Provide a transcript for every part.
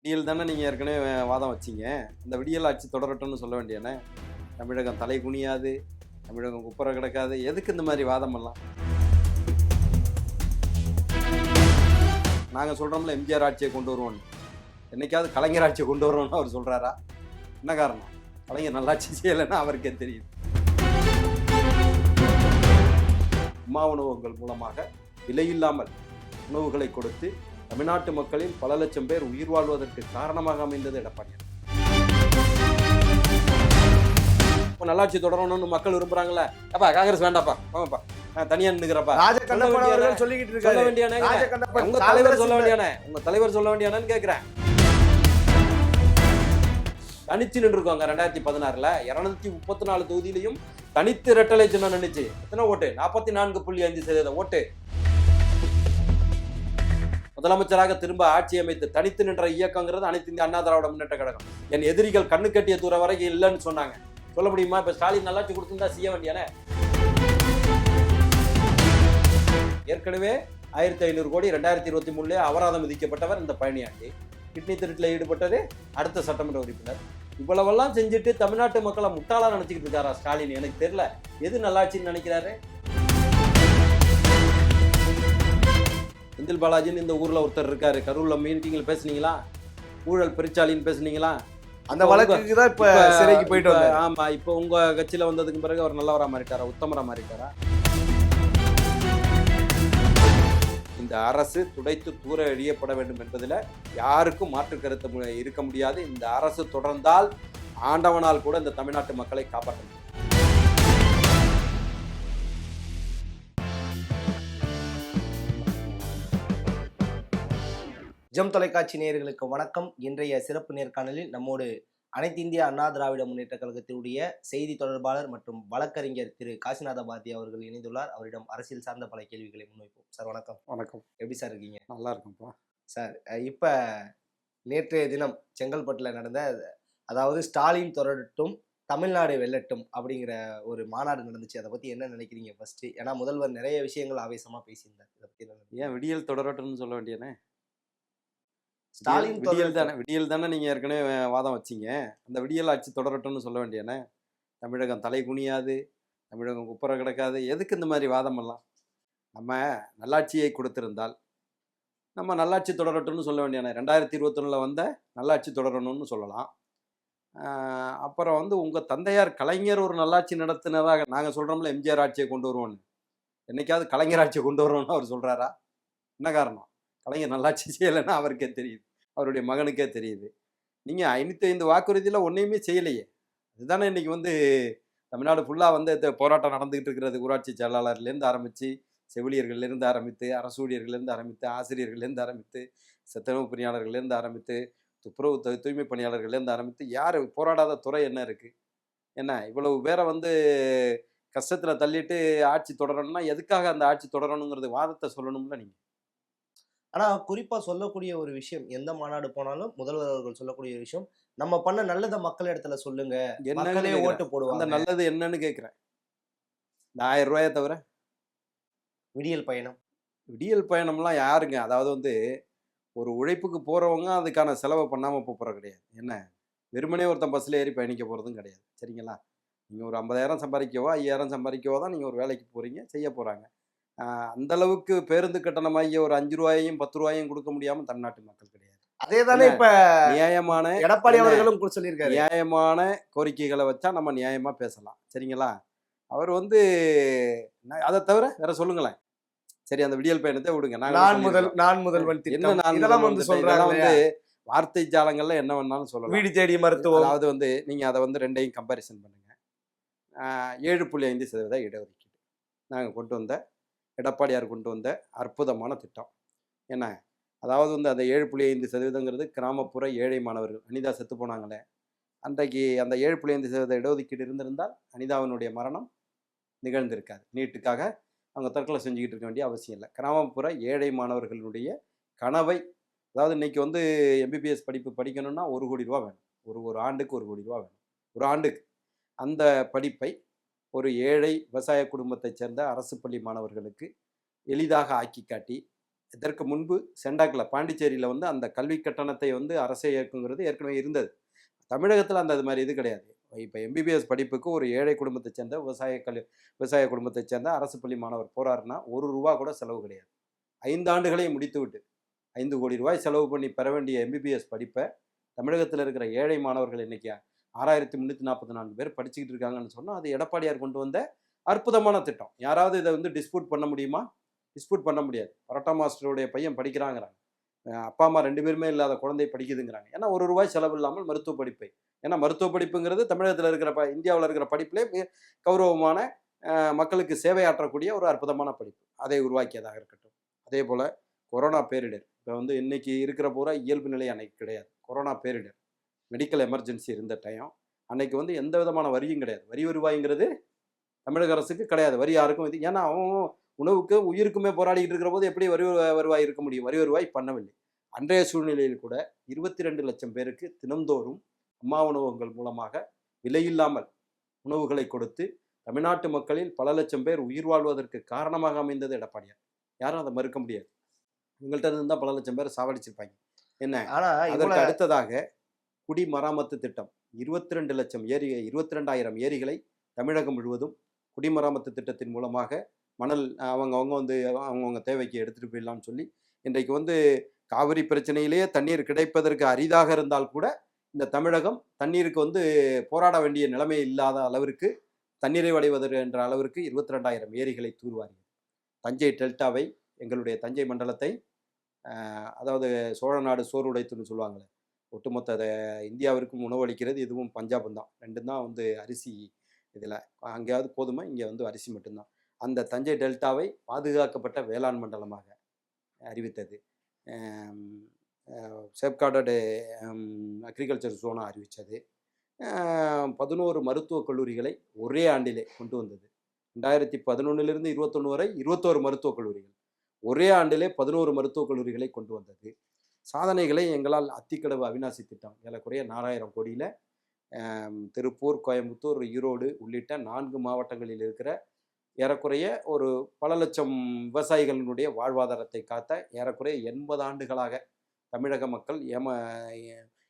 விடியல் தானே நீங்கள் ஏற்கனவே வாதம் வச்சீங்க. அந்த விடியல் ஆட்சி தொடரட்டும்னு சொல்ல வேண்டியானே. தமிழகம் தலை குனியாது, தமிழகம் குப்புற கிடக்காது. எதுக்கு இந்த மாதிரி வாதமெல்லாம்? நாங்கள் சொல்கிறோம்ல எம்ஜிஆர் ஆட்சியை கொண்டு வருவோம்னு. என்னைக்காவது கலைஞர் ஆட்சியை கொண்டு வருவோம்னு அவர் சொல்கிறாரா? என்ன காரணம்? கலைஞர் நல்லாட்சி செய்யலைன்னா அவருக்கே தெரியுது. உமா உணவகங்கள் மூலமாக விலையில்லாமல் உணவுகளை கொடுத்து தமிழ்நாட்டு மக்களில் பல லட்சம் பேர் உயிர் வாழ்வதற்கு காரணமாக அமைந்தது எடப்பாடியார். நல்லாட்சி தொடரணும்னு மக்கள் விரும்புறாங்களே. அப்பா காங்கிரஸ் வேண்டாப்பா, வாங்கப்பா, நான் தனியா நின்னுக்கிறப்பா சொல்ல வேண்டியானே. உங்க தலைவர் சொல்ல வேண்டியானே, உங்க தலைவர் சொல்ல வேண்டியானு கேட்கிறேன். தனிச்சு நின்று இருக்காங்க 2016 234 தொகுதியிலையும் தனித்து இரட்டலை சின்னம் நின்னுச்சு. எத்தனை ஓட்டு? 44.5% ஓட்டு. முதலமைச்சராக திரும்ப ஆட்சி அமைத்து தனித்து நின்ற இயக்கங்கிறது அனைத்து இந்திய அண்ணா திராவிட முன்னேற்ற கழகம். என் எதிரிகள் கண்ணு கட்டிய தூரம் வரைக்கும் இல்லைன்னு சொன்னாங்க. சொல்ல முடியுமா? இப்ப ஸ்டாலின் நல்லாட்சி கொடுத்திருந்தா செய்ய வேண்டியானே. ஏற்கனவே 1500 கோடி 2023 அபராதம் விதிக்கப்பட்டவர் இந்த பழனியாண்டி. கிட்னி திருட்டில் ஈடுபட்டது அடுத்த சட்டமன்ற உறுப்பினர். இவ்வளவெல்லாம் செஞ்சுட்டு தமிழ்நாட்டு மக்களை முட்டாளா நினைச்சுக்கிட்டு இருக்காரா ஸ்டாலின்? எனக்கு தெரியல. எது நல்லாட்சின்னு நினைக்கிறாரு? செந்தில் பாலாஜின்னு இந்த ஊர்ல ஒருத்தர் இருக்காரு. கரூர்ல மீட்டிங்ல பேசுனீங்களா? ஊழல் பெருச்சாலின்னு பேசுனீங்களா? அந்த வழக்குக்கு தான் இப்ப சிறைக்கு போயிட்டு வந்தாரு. ஆமா, இப்ப உங்க கட்சியில வந்ததுக்கு பிறகு அவர் நல்லவரா மாறிட்டாரா? உத்தமரா மாறிட்டாரா? இந்த அரசு துடைத்து தூர எறியப்பட வேண்டும் என்பதில் யாருக்கும் மாற்று கருத்து இருக்க முடியாது. இந்த அரசு தொடர்ந்தால் ஆண்டவனால் கூட இந்த தமிழ்நாட்டு மக்களை காப்பாற்ற முடியும். ஜெம் தொலைக்காட்சி நேயர்களுக்கு வணக்கம். இன்றைய சிறப்பு நேர்காணலில் நம்மோடு அனைத்து இந்திய அண்ணா திராவிட முன்னேற்ற கழகத்தினுடைய செய்தி தொடர்பாளர் மற்றும் வழக்கறிஞர் திரு காசிநாத பாரதி அவர்கள் இணைந்துள்ளார். அவரிடம் அரசியல் சார்ந்த பல கேள்விகளை முன்வைப்போம். சார் வணக்கம். வணக்கம். எப்படி சார் இருக்கீங்க? நல்லா இருக்கும்ப்பா. சார், இப்ப நேற்றைய தினம் செங்கல்பட்டுல நடந்த, அதாவது ஸ்டாலின் தொடரட்டும் தமிழ்நாடு வெல்லட்டும் அப்படிங்கிற ஒரு மாநாடு நடந்துச்சு. அதை பத்தி என்ன நினைக்கிறீங்க ஃபர்ஸ்ட்? ஏன்னா முதல்வர் நிறைய விஷயங்கள் ஆவேசமா பேசியிருந்தார். இதை பத்தி என்ன? ஏன் விடியல் தொடரட்டும்னு சொல்ல வேண்டியானே. ஸ்டாலின் விடியல் தானே நீங்க ஏற்கனவே வாதம் வச்சீங்க. அந்த விடியல் ஆட்சி தொடரட்டும்னு சொல்ல வேண்டியானே. தமிழகம் தலை குனியாது, தமிழகம் குப்புற கிடக்காது. எதுக்கு இந்த மாதிரி வாதம் எல்லாம்? நம்ம நல்லாட்சியை கொடுத்திருந்தால் நம்ம நல்லாட்சி தொடரட்டும்னு சொல்ல வேண்டியானே. 2021 வந்த நல்லாட்சி தொடரணும்னு சொல்லலாம். அப்புறம் உங்க தந்தையார் கலைஞர் ஒரு நல்லாட்சி நடத்தினதாக நாங்கள் சொல்றோம்ல எம்ஜிஆர் ஆட்சியை கொண்டு வருவோம்னு. என்னைக்காவது கலைஞர் ஆட்சியை கொண்டு வருவோம்னு அவர் சொல்றாரா? என்ன காரணம்? கலைஞர் நல்லாட்சி செய்யலைன்னா அவருக்கே தெரியுது, அவருடைய மகனுக்கே தெரியுது. நீங்கள் 505 வாக்குறுதியில் ஒன்றையுமே செய்யலையே. அதுதானே இன்னைக்கு தமிழ்நாடு ஃபுல்லாக போராட்டம் நடந்துகிட்டு இருக்கிறது. ஊராட்சி செயலாளர்லேருந்து ஆரம்பித்து, செவிலியர்கள்லேருந்து ஆரம்பித்து, அரசு ஊழியர்கள்லேருந்து ஆரம்பித்து, ஆசிரியர்கள்லேருந்து ஆரம்பித்து, சத்துணவு பணியாளர்கள்லேருந்து ஆரம்பித்து, துப்புரவு தூய்மை பணியாளர்கள்லேருந்து ஆரம்பித்து, யார் போராடாத துறை என்ன இருக்குது? என்ன இவ்வளவு பேரை கஷ்டத்தில் தள்ளிட்டு ஆட்சி தொடரணும்னா எதுக்காக அந்த ஆட்சி தொடரணுங்கிறது வாதத்தை சொல்லணும்ல நீங்கள். ஆனா குறிப்பா சொல்லக்கூடிய ஒரு விஷயம், எந்த மாநாடு போனாலும் முதல்வர் அவர்கள் சொல்லக்கூடிய விஷயம், நம்ம பண்ண நல்லதை மக்கள் இடத்துல சொல்லுங்க, மக்களே ஓட்டு போடுவாங்க. அந்த நல்லது என்னன்னு கேட்கிறேன். இந்த 1000 ரூபாயை தவிர விடியல் பயணம். விடியல் பயணம்லாம் யாருங்க? அதாவது ஒரு உழைப்புக்கு போறவங்க அதுக்கான செலவை பண்ணாம போறது கிடையாது. என்ன வெறுமனே ஒருத்தன் பஸ்ல ஏறி பயணிக்க போறதும் கிடையாது. சரிங்களா? நீங்க ஒரு 50,000 சம்பாதிக்கவோ 5,000 சம்பாதிக்கவோ தான் நீங்க ஒரு வேலைக்கு போறீங்க, செய்ய போறாங்க. அந்த அளவுக்கு பேருந்து கட்டணமாகிய ஒரு 5 ரூபாயையும் 10 ரூபாயும் கொடுக்க முடியாம தமிழ்நாட்டு மக்கள் கிடையாது. அதேதானே இப்ப நியாயமான எடப்பாடி அவர்களும் சொல்லியிருக்காரு. நியாயமான கோரிக்கைகளை வச்சா நம்ம நியாயமா பேசலாம். சரிங்களா? அவர் அதை தவிர வேற சொல்லுங்களேன். சரி, அந்த விடியல் பயணத்தை விடுங்க. நான் முதல்வன் திட்டம் இதெல்லாம் சொல்றாங்க. வார்த்தை ஜாலங்கள்ல என்ன வேணாலும் சொல்லலாம். வீடு தேடி மருத்துவம். அதாவது நீங்க அதை ரெண்டையும் கம்பாரிசன் பண்ணுங்க. 7.5% இடஒதுக்கீடு நாங்கள் கொண்டு வந்த, எடப்பாடியார் கொண்டு வந்த அற்புதமான திட்டம். என்ன அதாவது அந்த 7.5%ங்கிறது கிராமப்புற ஏழை மாணவர்கள். அனிதா செத்து போனாங்களே, அன்றைக்கு அந்த 7.5% இடஒதுக்கீடு இருந்திருந்தால் அனிதாவினுடைய மரணம் நிகழ்ந்திருக்காது. நீட்டுக்காக அவங்க தற்கொலை செஞ்சுக்கிட்டு இருக்க வேண்டிய அவசியம் இல்லை. கிராமப்புற ஏழை மாணவர்களுடைய கனவை, அதாவது இன்னைக்கு எம்பிபிஎஸ் படிப்பு படிக்கணும்னா 1 கோடி ரூபா வேணும். ஒரு ஆண்டுக்கு 1 கோடி ரூபா வேணும். ஒரு ஆண்டுக்கு. அந்த படிப்பை ஒரு ஏழை விவசாய குடும்பத்தைச் சேர்ந்த அரசு பள்ளி மாணவர்களுக்கு எளிதாக ஆக்கி காட்டி, இதற்கு முன்பு சென்டாக்கில் பாண்டிச்சேரியில் வந்து அந்த கல்வி கட்டணத்தை வந்து அரசே ஏற்குங்கிறது ஏற்கனவே இருந்தது. தமிழகத்தில் அந்த அது மாதிரி இது கிடையாது. இப்போ எம்பிபிஎஸ் படிப்புக்கு ஒரு ஏழை குடும்பத்தை சேர்ந்த விவசாய குடும்பத்தை சேர்ந்த அரசு பள்ளி மாணவர் போறாருன்னா ரூ. 1 கூட செலவு கிடையாது. 5 ஆண்டுகளை முடித்துவிட்டு 5 கோடி ரூபாய் செலவு பண்ணி பெற வேண்டிய எம்பிபிஎஸ் படிப்பை தமிழகத்தில் இருக்கிற ஏழை மாணவர்கள் இன்னைக்கு 6344 பேர் படிச்சுக்கிட்டு இருக்காங்கன்னு சொன்னால் அது எடப்பாடியார் கொண்டு வந்த அற்புதமான திட்டம். யாராவது இதை வந்து டிஸ்பியூட் பண்ண முடியுமா? டிஸ்பியூட் பண்ண முடியாது. பரோட்டா மாஸ்டருடைய பையன் படிக்கிறாங்கிறாங்க. அப்பா அம்மா 2 பேருமே இல்லாத குழந்தை படிக்குதுங்கிறாங்க. ஏன்னா ரூ. 1 செலவு இல்லாமல் மருத்துவ படிப்பை. ஏன்னா மருத்துவ படிப்புங்கிறது தமிழகத்தில் இருக்கிற இந்தியாவில் இருக்கிற படிப்பிலே மிக கௌரவமான மக்களுக்கு சேவையாற்றக்கூடிய ஒரு அற்புதமான படிப்பு. அதை உருவாக்கியதாக இருக்கட்டும். அதே போல் கொரோனா பேரிடர். இப்போ வந்து இன்னைக்கு இருக்கிற பூரா இயல்பு நிலை அன்னைக்கு கிடையாது. கொரோனா பேரிடர், மெடிக்கல் எமர்ஜென்சி இருந்த டைம் அன்னைக்கு வந்து எந்த விதமான வரியும் கிடையாது. வரி வருவாய்ங்கிறது தமிழக அரசுக்கு கிடையாது. வரி யாருக்கும் இது ஏன்னா அவன் உணவுக்கு உயிருக்குமே போராடிக்கிட்டு இருக்கிற போது எப்படி வருவாய் இருக்க முடியும்? வரி வருவாய் பண்ணவில்லை. அன்றைய சூழ்நிலையில் கூட 22 லட்சம் பேருக்கு தினந்தோறும் அம்மா உணவகங்கள் மூலமாக விலையில்லாமல் உணவுகளை கொடுத்து தமிழ்நாட்டு மக்களில் பல லட்சம் பேர் உயிர் வாழ்வதற்கு காரணமாக அமைந்தது எடப்பாடியார். யாரும் அதை மறுக்க முடியாது. உங்கள்கிட்ட இருந்து தான் பல லட்சம் பேர் சாவடிச்சிருப்பாங்க. என்ன ஆனா அதற்கு அடுத்ததாக குடிமராமத்து திட்டம் 22 லட்சம் 22,000 ஏரிகளை தமிழகம் முழுவதும் குடிமராமத்து திட்டத்தின் மூலமாக மணல் அவங்க வந்து அவங்கவுங்க தேவைக்கு எடுத்துகிட்டு போயிடலாம்னு சொல்லி இன்றைக்கு வந்து காவிரி பிரச்சனையிலேயே தண்ணீர் கிடைப்பதற்கு அரிதாக இருந்தால் கூட இந்த தமிழகம் தண்ணீருக்கு வந்து போராட வேண்டிய நிலைமை இல்லாத அளவிற்கு தண்ணீரை வடைவதற்கு என்ற அளவிற்கு 22,000 ஏரிகளை தூர்வாரியது. தஞ்சை டெல்டாவை, எங்களுடைய தஞ்சை மண்டலத்தை, அதாவது சோழ நாடு சோறு உடைத்துன்னு சொல்லுவாங்களே, ஒட்டுமொத்த இந்தியாவிற்கும் உணவளிக்கிறது இதுவும் பஞ்சாபும் தான். ரெண்டும் தான் வந்து அரிசி இதில். அங்கேயாவது கோதுமை, இங்கே வந்து அரிசி மட்டும்தான். அந்த தஞ்சை டெல்டாவை பாதுகாக்கப்பட்ட வேளாண் மண்டலமாக அறிவித்தது. சேஃப்கார்டடு அக்ரிகல்ச்சர் ஜோனாக அறிவித்தது. 11 மருத்துவக் கல்லூரிகளை ஒரே ஆண்டிலே கொண்டு வந்தது. 2011 21 வரை 21 மருத்துவக் கல்லூரிகள். ஒரே ஆண்டிலே 11 மருத்துவக் கல்லூரிகளை கொண்டு வந்தது. சாதனைகளை எங்களால் அத்திக்கடவு அவிநாசி திட்டம் ஏறக்குறைய 4000 கோடியில் திருப்பூர், கோயம்புத்தூர், ஈரோடு உள்ளிட்ட 4 மாவட்டங்களில் இருக்கிற ஏறக்குறைய ஒரு பல லட்சம் விவசாயிகளினுடைய வாழ்வாதாரத்தை காத்த ஏறக்குறைய 80 ஆண்டுகளாக தமிழக மக்கள்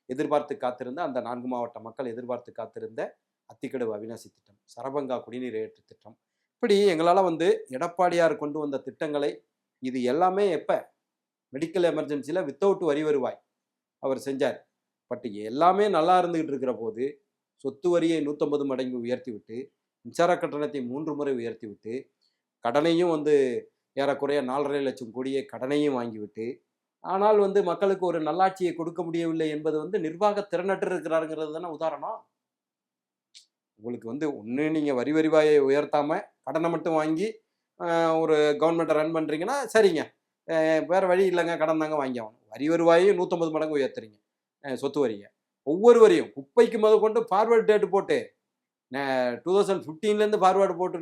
எதிர்பார்த்து காத்திருந்த அந்த 4 மாவட்ட மக்கள் எதிர்பார்த்து காத்திருந்த அத்திக்கடவு அவிநாசி திட்டம், சரபங்கா குடிநீர் ஏற்று திட்டம், இப்படி எங்களால் வந்து எடப்பாடியார் கொண்டு வந்த திட்டங்களை இது எல்லாமே எப்போ மெடிக்கல் எமர்ஜென்சியில் வித்தவுட் வரி வருவாய் அவர் செஞ்சார். பட் எல்லாமே நல்லா இருந்துகிட்டு இருக்கிற போது சொத்து வரியை 150 மடங்கு உயர்த்தி விட்டு, மின்சார கட்டணத்தை 3 முறை உயர்த்தி விட்டு, கடனையும் வந்து ஏறக்குறைய 4.5 லட்சம் கோடியை கடனையும் வாங்கிவிட்டு, ஆனால் வந்து மக்களுக்கு ஒரு நல்லாட்சியை கொடுக்க முடியவில்லை என்பது வந்து நிர்வாக திறனற்று இருக்கிறாருங்கிறது தானே உதாரணம். உங்களுக்கு வந்து ஒன்று நீங்கள் வரி வருவாயை உயர்த்தாமல் கடனை மட்டும் வாங்கி ஒரு கவர்மெண்ட்டை ரன் பண்ணுறீங்கன்னா சரிங்க, வேறு வழி இல்லைங்க, கடன் தாங்க வாங்கி ஆகணும். வரி வருவாயை 150 மடங்கு உயர்த்துறீங்க. சொத்து வரியை ஒவ்வொரு வரியும் குப்பைக்கு கொண்டு ஃபார்வர்டு டேட்டு போட்டு 2015 ஃபார்வர்டு போட்டு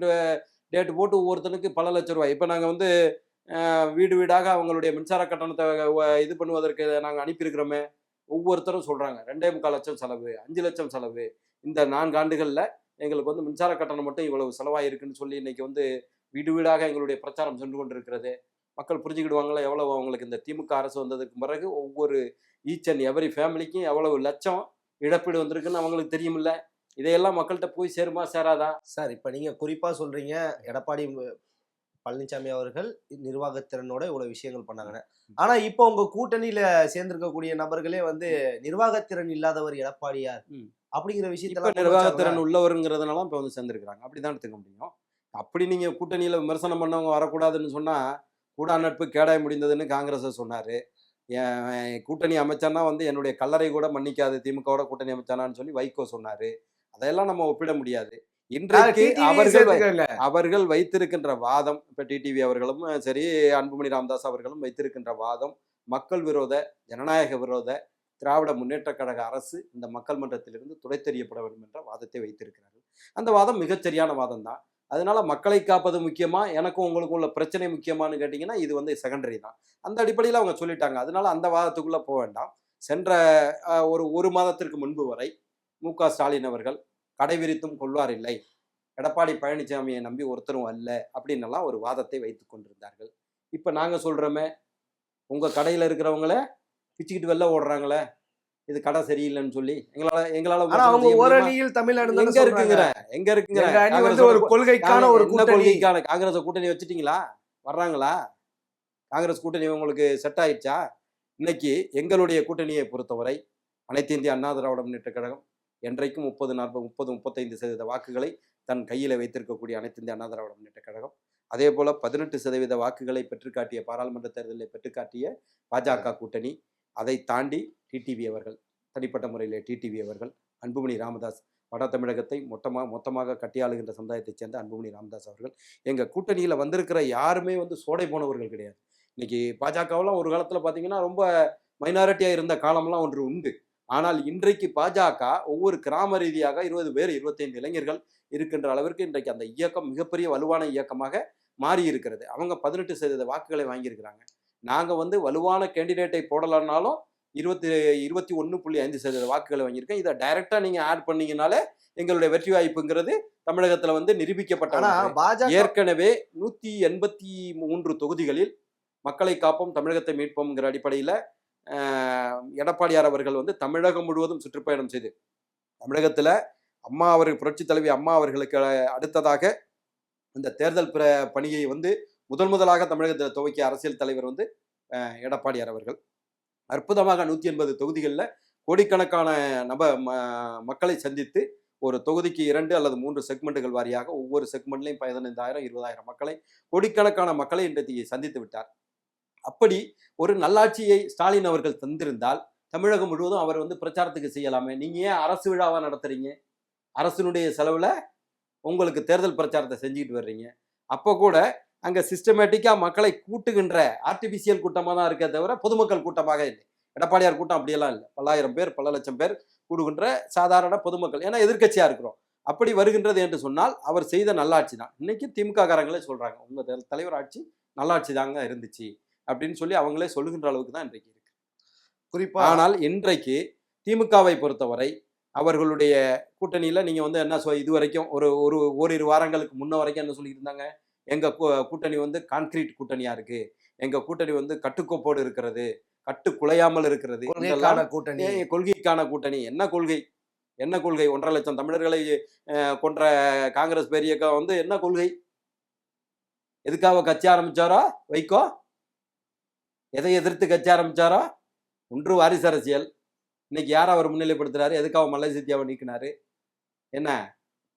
டேட்டு போட்டு ஒவ்வொருத்தனுக்கு பல லட்ச ரூபாய். இப்போ நாங்கள் வந்து வீடு வீடாக அவங்களுடைய மின்சார கட்டணத்தை இது பண்ணுவதற்கு நாங்கள் அனுப்பியிருக்கிறோமே. ஒவ்வொருத்தரும் சொல்கிறாங்க 2.25 லட்சம் செலவு, 5 லட்சம் செலவு. இந்த 4 ஆண்டுகளில் எங்களுக்கு வந்து மின்சார கட்டணம் மட்டும் இவ்வளவு செலவாயிருக்குன்னு சொல்லி இன்றைக்கி வந்து வீடு வீடாக எங்களுடைய பிரச்சாரம் சென்று கொண்டு இருக்கிறது. மக்கள் புரிஞ்சுக்கிடுவாங்களா எவ்வளவு அவங்களுக்கு இந்த திமுக அரசு வந்ததுக்கு பிறகு ஒவ்வொரு ஈச் அண்ட் எவரி ஃபேமிலிக்கும் எவ்வளவு லட்சம் இழப்பீடு வந்திருக்குன்னு அவங்களுக்கு தெரியுமில்ல. இதையெல்லாம் மக்கள்கிட்ட போய் சேருமா சேராதா? சார், இப்போ நீங்கள் குறிப்பாக சொல்கிறீங்க எடப்பாடி பழனிசாமி அவர்கள் நிர்வாகத்திறனோட இவ்வளவு விஷயங்கள் பண்ணாங்க. ஆனா இப்போ உங்க கூட்டணியில சேர்ந்திருக்கக்கூடிய நபர்களே வந்து நிர்வாகத்திறன் இல்லாதவர் எடப்பாடியார் அப்படிங்கிற விஷயத்த நிர்வாகத்திறன் உள்ளவருங்கிறதுனால இப்ப வந்து சேர்ந்திருக்கிறாங்க. அப்படிதான் எடுத்துக்க முடியும். அப்படி நீங்க கூட்டணியில விமர்சனம் பண்ணவங்க வரக்கூடாதுன்னு சொன்னா கூடா நட்பு கேடாய் முடிந்ததுன்னு காங்கிரஸ் சொன்னாரு. கூட்டணி அமைச்சானா வந்து என்னுடைய கல்லறை கூட மன்னிக்காது திமுகவோட கூட்டணி அமைச்சானான்னு சொல்லி வைகோ சொன்னாரு. அதையெல்லாம் நம்ம ஒப்பிட முடியாது. இன்றைக்கு அவர்கள் வைத்திருக்கின்ற வாதம், இப்ப டிடிவி அவர்களும் சரி, அன்புமணி ராமதாஸ் அவர்களும் வைத்திருக்கின்ற வாதம் மக்கள் விரோத, ஜனநாயக விரோத, திராவிட முன்னேற்ற கழக அரசு இந்த மக்கள் மன்றத்திலிருந்து துடைத்தெறியப்பட வேண்டும் என்ற வாதத்தை வைத்திருக்கிறார்கள். அந்த வாதம் மிகச்சரியான வாதம் தான். அதனால மக்களை காப்பது முக்கியமா, எனக்கும் உங்களுக்கும் உள்ள பிரச்சனை முக்கியமானு கேட்டீங்கன்னா இது வந்து செகண்டரி தான். அந்த அடிப்படையில் அவங்க சொல்லிட்டாங்க. அதனால அந்த வாதத்துக்குள்ள போக வேண்டாம். சென்ற ஒரு மாதத்திற்கு முன்பு வரை மு.க. ஸ்டாலின் அவர்கள் கடை விரித்தும் கொள்வார் இல்லை, எடப்பாடி பழனிசாமியை நம்பி ஒருத்தரும் அல்ல அப்படின்னு எல்லாம் ஒரு வாதத்தை வைத்துக் கொண்டிருந்தார்கள். இப்ப நாங்க சொல்றோமே, உங்க கடையில இருக்கிறவங்கள பிச்சுக்கிட்டு வெளில ஓடுறாங்களே, இது கடை சரியில்லைன்னு சொல்லி எங்களால ஆனா விமர்சனம் அவங்க செய்ய முடியுமா? ஓரணியில் தமிழ்நாடு தானே எங்க சொல்றாங்க. இருக்குங்கிற எங்க இருக்குங்கிற எங்க அணி வந்து காங்கிரஸோட ஒரு கொள்கைக்கான ஒரு என்ன கூட்டணி. கொள்கைக்கான காங்கிரஸ கூட்டணி வச்சுட்டீங்களா? வர்றாங்களா? காங்கிரஸ் கூட்டணி உங்களுக்கு செட் ஆயிடுச்சா? இன்னைக்கு எங்களுடைய கூட்டணியை பொறுத்தவரை அனைத்து இந்திய அண்ணா திராவிட முன்னேற்ற கழகம் என்றைக்கும் 35% வாக்குகளை தன் கையில வைத்திருக்கக்கூடிய அனைத்து இந்திய அண்ணா திராவிட முன்னேற்ற கழகம். அதே போல 18% வாக்குகளை பெற்று காட்டிய பாராளுமன்ற தேர்தலில் பெற்று காட்டிய பாஜக கூட்டணி. அதை தாண்டி டிடிவி அவர்கள், தனிப்பட்ட முறையில் டிடிவி அவர்கள், அன்புமணி ராமதாஸ், வட தமிழகத்தை மொத்தமாக கட்டியாளுகின்ற சமுதாயத்தைச் சேர்ந்த அன்புமணி ராமதாஸ் அவர்கள். எங்க கூட்டணியில வந்திருக்கிற யாருமே வந்து சோடை போனவர்கள் கிடையாது. இன்னைக்கு பாஜகவெல்லாம் ஒரு காலத்துல பாத்தீங்கன்னா ரொம்ப மைனாரிட்டியா இருந்த காலம்லாம் ஒன்று உண்டு. ஆனால் இன்றைக்கு பாஜக ஒவ்வொரு கிராம ரீதியாக 20 பேர் 25 இளைஞர்கள் இருக்கின்ற அளவிற்கு இன்றைக்கு அந்த இயக்கம் மிகப்பெரிய வலுவான இயக்கமாக மாறி இருக்கிறது. அவங்க 18% வாக்குகளை வாங்கியிருக்கிறாங்க. நாங்க வந்து வலுவான கேண்டிடேட்டை போடலன்னாலும் 21.5% வாக்குகளை வாங்கியிருக்கேன். இதை டைரக்டா நீங்க ஆட் பண்ணீங்கனாலே எங்களுடைய வெற்றி வாய்ப்புங்கிறது தமிழகத்துல வந்து நிரூபிக்கப்பட்ட ஆனா ஒன்று. பாஜக ஏற்கனவே 183 தொகுதிகளில் மக்களை காப்போம் தமிழகத்தை மீட்போம்ங்கிற அடிப்படையில் எடப்பாடியார் அவர்கள் வந்து தமிழகம் முழுவதும் சுற்றுப்பயணம் செய்து தமிழகத்துல அம்மா அவர்கள் புரட்சி தலைவி அம்மா அவர்களுக்கு அடுத்ததாக இந்த தேர்தல் பணியை வந்து முதலாக தமிழகத்தில் துவக்கிய அரசியல் தலைவர் வந்து எடப்பாடியார் அவர்கள். அற்புதமாக 180 தொகுதிகளில் கோடிக்கணக்கான மக்களை சந்தித்து ஒரு தொகுதிக்கு 2 அல்லது 3 செக்மெண்ட்டுகள் வாரியாக ஒவ்வொரு செக்மெண்ட்லையும் 15,000 20,000 மக்களை, கோடிக்கணக்கான மக்களை இன்றைக்கு சந்தித்து விட்டார். அப்படி ஒரு நல்லாட்சியை ஸ்டாலின் அவர்கள் தந்திருந்தால் தமிழகம் முழுவதும் அவர் வந்து பிரச்சாரத்துக்கு செய்யலாமே. நீங்க ஏன் அரசு விழாவா நடத்துறீங்க? அரசினுடைய செலவுல உங்களுக்கு தேர்தல் பிரச்சாரத்தை செஞ்சுக்கிட்டு வர்றீங்க. அப்போ கூட அங்க சிஸ்டமேட்டிக்கா மக்களை கூட்டுகின்ற ஆர்டிபிஷியல் கூட்டமாக தான் இருக்கே தவிர பொதுமக்கள் கூட்டமாக இல்லை. எடப்பாடியார் கூட்டம் அப்படியெல்லாம் இல்லை. பல்லாயிரம் பேர் பல லட்சம் பேர் கூடுகின்ற சாதாரண பொதுமக்கள். ஏன்னா எதிர்கட்சியா இருக்கிறோம். அப்படி வருகின்றது என்று சொன்னால் அவர் செய்த நல்லாட்சி தான். இன்னைக்கு திமுக காரங்களே சொல்றாங்க உங்க தலைவர் ஆட்சி நல்லாட்சி தாங்க இருந்துச்சு அப்படின்னு சொல்லி அவங்களே சொல்லுகின்ற அளவுக்கு தான் இன்றைக்கு இருக்கு. குறிப்பா ஆனால் இன்றைக்கு திமுகவை பொறுத்தவரை அவர்களுடைய கூட்டணியில நீங்க வந்து என்ன இது வரைக்கும் ஓரிரு வாரங்களுக்கு முன்ன வரைக்கும் என்ன சொல்லிட்டு இருந்தாங்க? எங்க கூட்டணி வந்து கான்கிரீட் கூட்டணியா இருக்கு, எங்க கூட்டணி வந்து கட்டுக்கோப்போடு இருக்கிறது, கட்டு குலையாமல் இருக்கிறது, கொள்கைக்கான கூட்டணி. என்ன கொள்கை? 1.5 லட்சம் தமிழர்களை கொன்ற காங்கிரஸ் பேரியக்கம் வந்து என்ன கொள்கை? எதுக்காக கட்சி ஆரம்பிச்சாரோ வைகோ? எதை எதிர்த்து கட்சி ஆரம்பிச்சாரோ? ஒன்று வாரிசு அரசியல். இன்னைக்கு யார் அவர் முன்னிலைப்படுத்துறாரு? எதுக்காக மல்லை சத்யாவை நீக்கினாரு? என்ன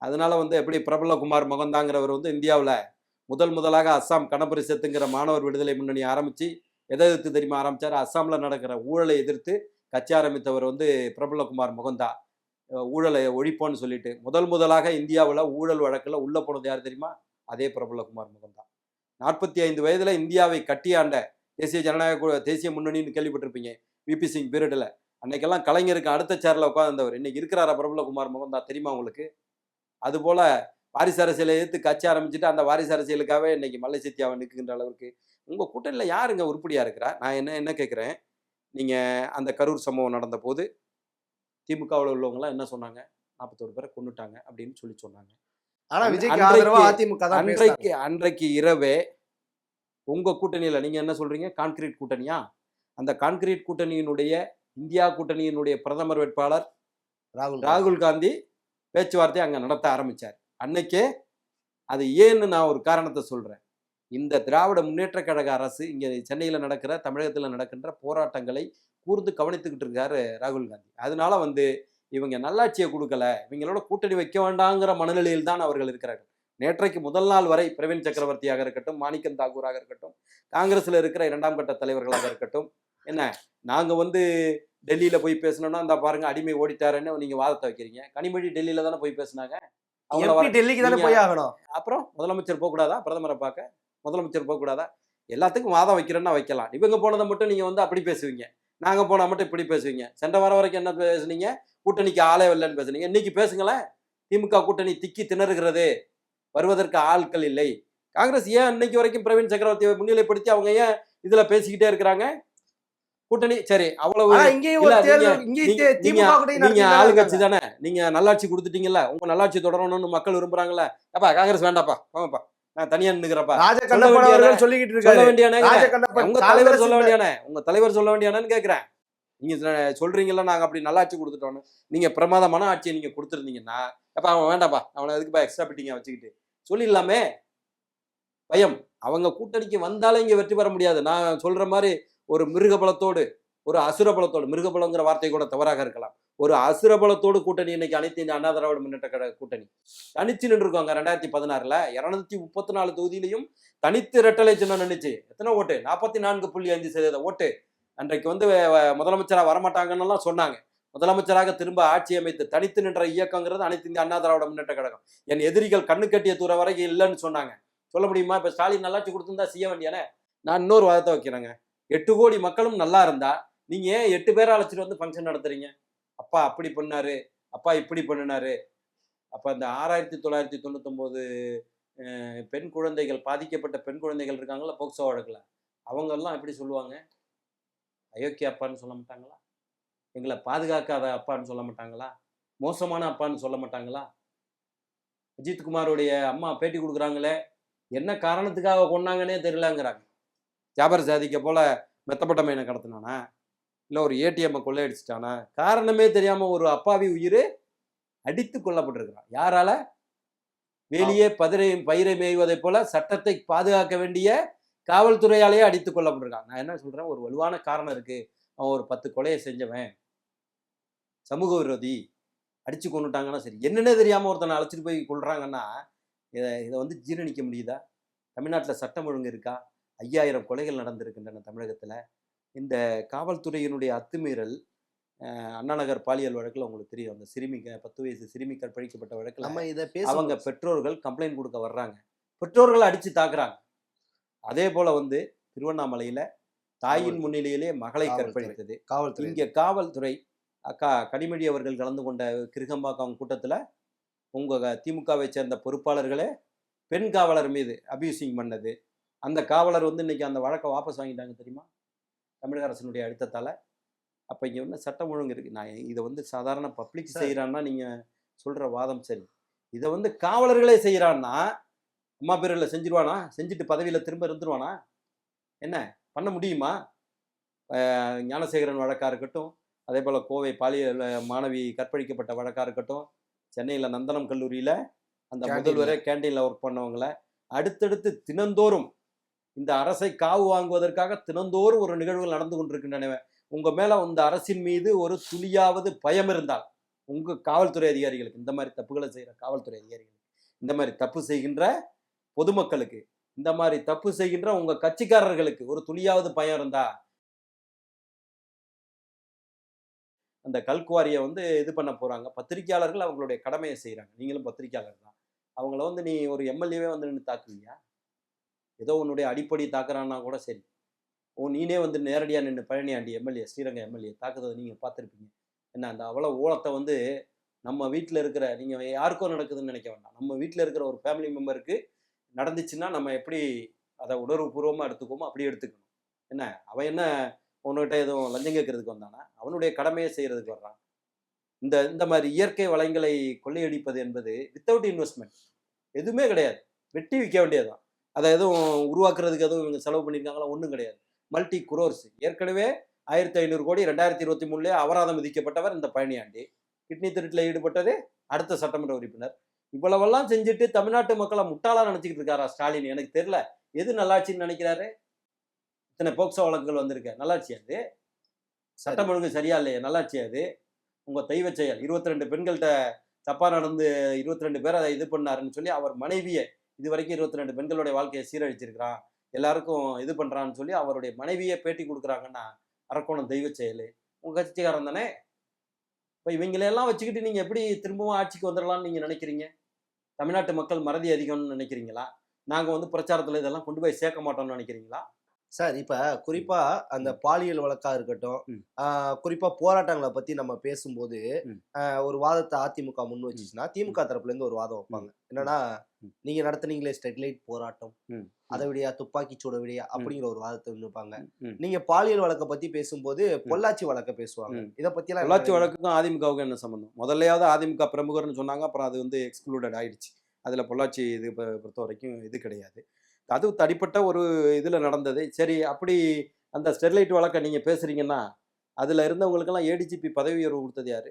அதனால வந்து எப்படி பிரபலகுமார் மொகந்தாங்கிறவர் வந்து இந்தியாவில் முதலாக அஸ்ஸாம் கணபரிஷத்துங்கிற மாணவர் விடுதலை முன்னணி ஆரம்பிச்சு எதை எதிர்த்து தெரியுமா ஆரம்பிச்சாரு? அஸ்ஸாம்ல நடக்கிற ஊழலை எதிர்த்து கட்சி ஆரம்பித்தவர் வந்து பிரபலகுமார் மொகந்தா. ஊழலை ஒழிப்போன்னு சொல்லிட்டு முதலாக இந்தியாவில் ஊழல் வழக்கில் உள்ள போனது யார் தெரியுமா? அதே பிரபலகுமார் மொகந்தா. 45 வயதுல இந்தியாவை கட்டியாண்ட தேசிய முன்னணின்னு கேள்விப்பட்டிருப்பீங்க. விபி சிங் பீரியட்ல அன்னைக்கெல்லாம் கலைஞருக்கு அடுத்த சேர்ல உட்கார்ந்தவர் இன்னைக்கு இருக்கிறாரா பிரபலகுமார் மொகந்தா? தெரியுமா உங்களுக்கு? அது போல வாரிசு அரசியலை எதிர்த்து கட்சி ஆரம்பிச்சுட்டு அந்த வாரிசு அரசியலுக்காகவே இன்னைக்கு மல்லை சத்யாவை நிற்கின்ற அளவுக்கு உங்க கூட்டணியில யாருங்க உருப்படியா இருக்கிறா? நான் என்ன கேட்கிறேன், நீங்க அந்த கரூர் சம்பவம் நடந்த போது திமுகவில் உள்ளவங்க எல்லாம் என்ன சொன்னாங்க? 41 பேரை கொன்னுட்டாங்க அப்படின்னு சொன்னாங்க. ஆனா விஜய்க்கு ஆதரவா அதிமுக தான் பேசுறாங்க. அன்றைக்கு இரவே உங்க கூட்டணியில நீங்க என்ன சொல்றீங்க? கான்கிரீட் கூட்டணியா? அந்த கான்கிரீட் கூட்டணியினுடைய இந்தியா கூட்டணியினுடைய பிரதமர் வேட்பாளர் ராகுல் காந்தி பேச்சுவார்த்தை அங்க நடத்த ஆரம்பிச்சார். அன்னைக்கே அது ஏன்னு நான் ஒரு காரணத்தை சொல்றேன். இந்த திராவிட முன்னேற்ற கழக அரசு இங்க சென்னையில நடக்கிற தமிழகத்துல நடக்கின்ற போராட்டங்களை கூர்ந்து கவனித்துக்கிட்டு இருக்காரு ராகுல் காந்தி. அதனால வந்து இவங்க நல்லாட்சியை கொடுக்கல, இவங்களோட கூட்டணி வைக்க வேண்டாங்கிற மனநிலையில் தான் அவர்கள் இருக்கிறார்கள். நேற்றைக்கு முதல் நாள் வரை பிரவீன் சக்கரவர்த்தியாக இருக்கட்டும், மாணிக்கம் தாக்கூராக இருக்கட்டும், காங்கிரஸ்ல இருக்கிற 2ஆம் கட்ட தலைவர்களாக இருக்கட்டும், என்ன நாங்க வந்து டெல்லியில போய் பேசணும்னா அந்த பாருங்க அடிமை ஓடிட்டாருன்னு நீங்க வாதத்தை வைக்கிறீங்க. கனிமொழி டெல்லியில தானே போய் பேசினாங்க. டெல்லிக்கு தானே போய் ஆகணும். அப்புறம் முதலமைச்சர் போகக்கூடாதா? பிரதமரை பார்க்க முதலமைச்சர் போகக்கூடாதா? எல்லாத்துக்கும் வாதம் வைக்கிறேன்னா வைக்கலாம். இவங்க போனதை மட்டும் நீங்க வந்து அப்படி பேசுவீங்க, நாங்க போனா மட்டும் இப்படி பேசுவீங்க. சென்ற வாரம் வரைக்கும் என்ன பேசுனீங்க? கூட்டணிக்கு ஆளே இல்லைன்னு பேசுனீங்க. இன்னைக்கு பேசுங்களேன். திமுக கூட்டணி திக்கி திணறுகிறது, வருவதற்கு ஆட்கள் இல்லை. காங்கிரஸ் ஏன் இன்னைக்கு வரைக்கும் பிரவீன் சக்கரவர்த்தியை முன்னிலைப்படுத்தி அவங்க ஏன் இதுல பேசிக்கிட்டே இருக்கிறாங்க? கூட்டணி சரி அவ்வளவு நீங்க ஆளுங்கட்சி தானே, நீங்க நல்லாட்சி கொடுத்துட்டீங்கல்ல, உங்க நல்லாட்சி தொடரணும்னு மக்கள் விரும்புறாங்கல்ல. அப்பா காங்கிரஸ் வேண்டாப்பா, வாங்கப்பா நான் தனியா நின்னுக்கிறப்பா ராஜ சொல்ல கண்ணப்பன் வேண்டியதானே அவர்கள் சொல்லிக்கிட்டு சொல்ல இருக்காரு. வேண்டியானே ராஜ கண்ணப்பன் உங்க தலைவர் காங்கிரஸ் சொல்ல இந்த- வேண்டியானே உங்க தலைவர் சொல்ல வேண்டியானு கேக்குறேன். நீங்க சொல்றீங்கல்ல நாங்க அப்படி நல்லாட்சி கொடுத்துட்டோன்னு. நீங்க பிரமாதமான ஆட்சியை நீங்க கொடுத்துருந்தீங்கன்னா அப்ப அவன் வேண்டாப்பா அவனை எதுக்குப்பா எக்ஸ்ட்ரா பிட்டிங்க வச்சுக்கிட்டு சொல்லிடலாமே. பயம். அவங்க கூட்டணிக்கு வந்தாலே இங்க வெற்றி பெற முடியாது. நான் சொல்ற மாதிரி ஒரு மிருக பலத்தோடு ஒரு அசுர பலத்தோடு, மிருக பலங்கிற வார்த்தை கூட தவறாக இருக்கலாம், ஒரு அசுர பலத்தோடு கூட்டணி இன்னைக்கு அனைத்து இந்த அண்ணா திராவிட முன்னேற்ற கழக கூட்டணி தனிச்சு நின்று இருக்காங்க. 2016 234 தொகுதியிலையும் தனித்து இரட்டலை சின்னம் நின்னுச்சு. எத்தனை ஓட்டு? 44.5% ஓட்டு. அன்றைக்கு வந்து முதலமைச்சரா வரமாட்டாங்கன்னு சொன்னாங்க. முதலமைச்சராக திரும்ப ஆட்சி அமைத்து தனித்து நின்ற இயக்கங்கிறது அனைத்து இந்திய அண்ணா திராவிட முன்னேற்ற கழகம். என் எதிரிகள் கண்ணு கட்டிய தூரம் வரைக்கும் இல்லைன்னு சொன்னாங்க. சொல்ல முடியுமா? இப்ப ஸ்டாலின் நல்லாட்சி கொடுத்திருந்தா செய்ய வேண்டியானே. நான் இன்னொரு வாதத்தை வைக்கிறேங்க. 8 கோடி மக்களும் நல்லா இருந்தா நீங்க ஏன் 8 பேரை அழைச்சிட்டு வந்து ஃபங்க்ஷன் நடத்துறீங்க? அப்பா அப்படி பண்ணாரு, அப்பா இப்படி பண்ணினாரு. அப்ப அந்த 6999 பெண் குழந்தைகள், பாதிக்கப்பட்ட பெண் குழந்தைகள் இருக்காங்கல்ல போக்சோ வழக்குல, அவங்க எல்லாம் எப்படி சொல்லுவாங்க? அயோக்கிய அப்பான்னு சொல்ல மாட்டாங்களா? எங்களை பாதுகாக்காத அப்பான்னு சொல்ல மாட்டாங்களா? மோசமான அப்பான்னு சொல்ல மாட்டாங்களா? அஜித்குமாரோடைய அம்மா பேட்டி கொடுக்குறாங்களே, என்ன காரணத்துக்காக கொண்டாங்கன்னே தெரியலங்கிறாங்க. ஜாபர் சாதிக்க போல மெத்தப்பட்ட மீனை கடத்தினானா, இல்லை ஒரு ஏடிஎம் கொள்ளையடிச்சிட்டானா? காரணமே தெரியாம ஒரு அப்பாவி உயிர் அடித்து கொல்லப்பட்டிருக்கிறான். யாரால? வேலியே பயிரை மேய்வதை போல சட்டத்தை பாதுகாக்க வேண்டிய காவல்துறையாலேயே அடித்து கொல்லப்பட்டிருக்கான். நான் என்ன சொல்றேன், ஒரு வலுவான காரணம் இருக்கு. அவன் ஒரு 10 கொலையை செஞ்சவன், சமூக விரோதி, அடிச்சு கொண்டுட்டாங்கன்னா சரி. என்னன்னே தெரியாம ஒருத்தனை அழைச்சிட்டு போய் கொள்றாங்கன்னா இதை வந்து ஜீரணிக்க முடியுதா? தமிழ்நாட்டில் சட்டம் ஒழுங்கு இருக்கா? 5000 கொலைகள் நடந்திருக்கின்றன தமிழகத்துல. இந்த காவல்துறையினுடைய அத்துமீறல், அண்ணாநகர் பாலியல் வழக்குல உங்களுக்கு தெரியும், அந்த சிறுமி 10 வயசு சிறுமி கற்பழிக்கப்பட்ட வழக்குல நம்ம இதை அவங்க பேச பெற்றோர்கள் கம்ப்ளைண்ட் கொடுக்க வர்றாங்க, பெற்றோர்களை அடிச்சு தாக்குறாங்க. அதே போல வந்து திருவண்ணாமலையில தாயின் முன்னிலையிலே மகளை கற்பழித்தது. காவல்துறை இங்க காவல்துறை அக்கா கனிமொழி அவர்கள் கலந்து கொண்ட கிருகம்பாக்கம் கூட்டத்துல உங்க திமுகவை சேர்ந்த பொறுப்பாளர்களே பெண் காவலர் மீது அபியூசிங் பண்ணது. அந்த காவலர் வந்து இன்னைக்கு அந்த வழக்கை வாபஸ் வாங்கிட்டாங்க தெரியுமா, தமிழக அரசினுடைய அழுத்தத்தால. அப்ப இங்க வந்து சட்டம் ஒழுங்கு இருக்கு. நான் இதை வந்து சாதாரண பப்ளிக் செய்யறான்னா நீங்க சொல்ற வாதம் சரி. இதை வந்து காவலர்களே செய்யறான்னா அம்மா பேரில் செஞ்சிருவானா? செஞ்சுட்டு பதவியில திரும்ப இருந்துருவானா? என்ன பண்ண முடியுமா? ஞானசேகரன் வழக்கா இருக்கட்டும், அதே போல கோவை பாலியல் மாணவி கற்பழிக்கப்பட்ட வழக்கா இருக்கட்டும், சென்னையில் நந்தனம் கல்லூரியில அந்த முதல்வரே கேண்டீன்ல ஒர்க் பண்ணவங்கள அடுத்தடுத்து தினந்தோறும் இந்த அரசை காவு வாங்குவதற்காக தினந்தோறும் ஒரு நிகழ்வுகள் நடந்து கொண்டிருக்கின்றன. உங்க மேல இந்த அரசின் மீது ஒரு துளியாவது பயம் இருந்தால், உங்க காவல்துறை அதிகாரிகளுக்கு, இந்த மாதிரி தப்புகளை செய்யற காவல்துறை அதிகாரிகளுக்கு, இந்த மாதிரி தப்பு செய்கின்ற பொதுமக்களுக்கு, இந்த மாதிரி தப்பு செய்கின்ற உங்க கட்சிக்காரர்களுக்கு ஒரு துளியாவது பயம் இருந்தா அந்த கல்குவாரியை வந்து இது பண்ண போறாங்க. பத்திரிகையாளர்கள் அவங்களுடைய கடமையை செய்யறாங்க. நீங்களும் பத்திரிகையாளர் தான். அவங்கள வந்து நீ ஒரு எம்எல்ஏவே வந்து நின்று தாக்குவியா? ஏதோ உன்னுடைய அடிப்படை தாக்குறான்னா கூட சரி, நீனே வந்து நேரடியாக நின்று பழனியாண்டி எம்எல்ஏ, ஸ்ரீரங்கம் எம்எல்ஏ தாக்குறதை நீங்க பார்த்துருப்பீங்க. என்ன அந்த அவ்வளோ ஊழத்தை வந்து நம்ம வீட்டில் இருக்கிற, நீங்க யாருக்கோ நடக்குதுன்னு நினைக்க வேண்டாம், நம்ம வீட்டில் இருக்கிற ஒரு ஃபேமிலி மெம்பருக்கு நடந்துச்சுன்னா நம்ம எப்படி அதை உணர்வுபூர்வமாக எடுத்துக்கோமோ அப்படி எடுத்துக்கணும். என்ன அவன் என்ன உன்கிட்ட எதுவும் லஞ்சம் கேட்கறதுக்கு வந்தானா? அவனுடைய கடமையை செய்யறதுக்கு வர்றான். இந்த மாதிரி இயற்கை வளங்களை கொள்ளையடிப்பது என்பது வித்தவுட் இன்வெஸ்ட்மெண்ட் எதுவுமே கிடையாது. வெட்டி விற்க வேண்டியதுதான். அதை எதுவும் உருவாக்குறதுக்கு எதுவும் இவங்க செலவு பண்ணியிருக்காங்களா? ஒன்றும் கிடையாது. மல்டி குரோர்ஸ். ஏற்கனவே 1500 கோடி 2023 அபராதம் விதிக்கப்பட்டவர் இந்த பழனியாண்டி. கிட்னி திருட்டில் ஈடுபட்டது அடுத்த சட்டமன்ற உறுப்பினர். இவ்வளவெல்லாம் செஞ்சுட்டு தமிழ்நாட்டு மக்களை முட்டாளா நினைச்சுக்கிட்டு இருக்காரா ஸ்டாலின்? எனக்கு தெரியல. எது நல்லாட்சின்னு நினைக்கிறாரு? இத்தனை போக்சோ வழக்குகள் வந்திருக்க நல்லாட்சி அது? சட்டம் ஒழுங்கு சரியா இல்லையா? நல்லாட்சி அது? உங்க தெய்வ செயல் 22 பெண்கள்கிட்ட தப்பா நடந்து 22 பேர் அதை இது பண்ணாருன்னு சொல்லி அவர் மனைவியை இது வரைக்கும் 22 பெண்களுடைய வாழ்க்கையை சீரழிச்சிருக்கிறான், எல்லாருக்கும் இது பண்றான்னு சொல்லி அவருடைய மனைவியை பேட்டி கொடுக்குறாங்கன்னா அரக்கோணம் தெய்வ செயல் உங்க கட்சிக்காரன் தானே? இப்போ இவங்களையெல்லாம் வச்சுக்கிட்டு நீங்க எப்படி திரும்பவும் ஆட்சிக்கு வந்துடலாம்னு நீங்க நினைக்கிறீங்க? தமிழ்நாட்டு மக்கள் மறதி அதிகம்னு நினைக்கிறீங்களா? நாங்க வந்து பிரச்சாரத்துல இதெல்லாம் கொண்டு போய் சேர்க்க மாட்டோம்னு நினைக்கிறீங்களா? சார், இப்ப குறிப்பா அந்த பாலியல் வழக்கா இருக்கட்டும், குறிப்பா போராட்டங்களை பத்தி நம்ம பேசும்போது ஒரு வாதத்தை அதிமுக முன் வச்சுச்சுன்னா திமுக தரப்புல இருந்து ஒரு வாதம் வைப்பாங்க. என்னன்னா, நீங்க நடத்துனீங்களே ஸ்டெர்லைட் போராட்டம், அதை விடையா துப்பாக்கி சூட விடையா அப்படிங்கிற ஒரு வாதத்தை நினைப்பாங்க. நீங்க பாலியல் வழக்கை பத்தி பேசும்போது பொள்ளாச்சி வழக்கை பேசுவாங்க. இதை பத்தி எல்லாம் பொள்ளாச்சி வழக்குக்கும் அதிமுகவுக்கும் என்ன சம்பந்தம்? முதல்லையாவது அதிமுக பிரமுகர்னு சொன்னாங்க, அப்புறம் அது வந்து எக்ஸ்க்ளூடட் ஆயிடுச்சு. அதில் பொள்ளாச்சி இது பொறுத்த வரைக்கும் இது கிடையாது. அது தனிப்பட்ட ஒரு இதில் நடந்தது. சரி, அப்படி அந்த ஸ்டெர்லைட் வழக்கை நீங்கள் பேசுகிறீங்கன்னா, அதில் இருந்தவங்களுக்கெல்லாம் ஏடிஜிபி பதவி உயர்வு கொடுத்தது யாரு?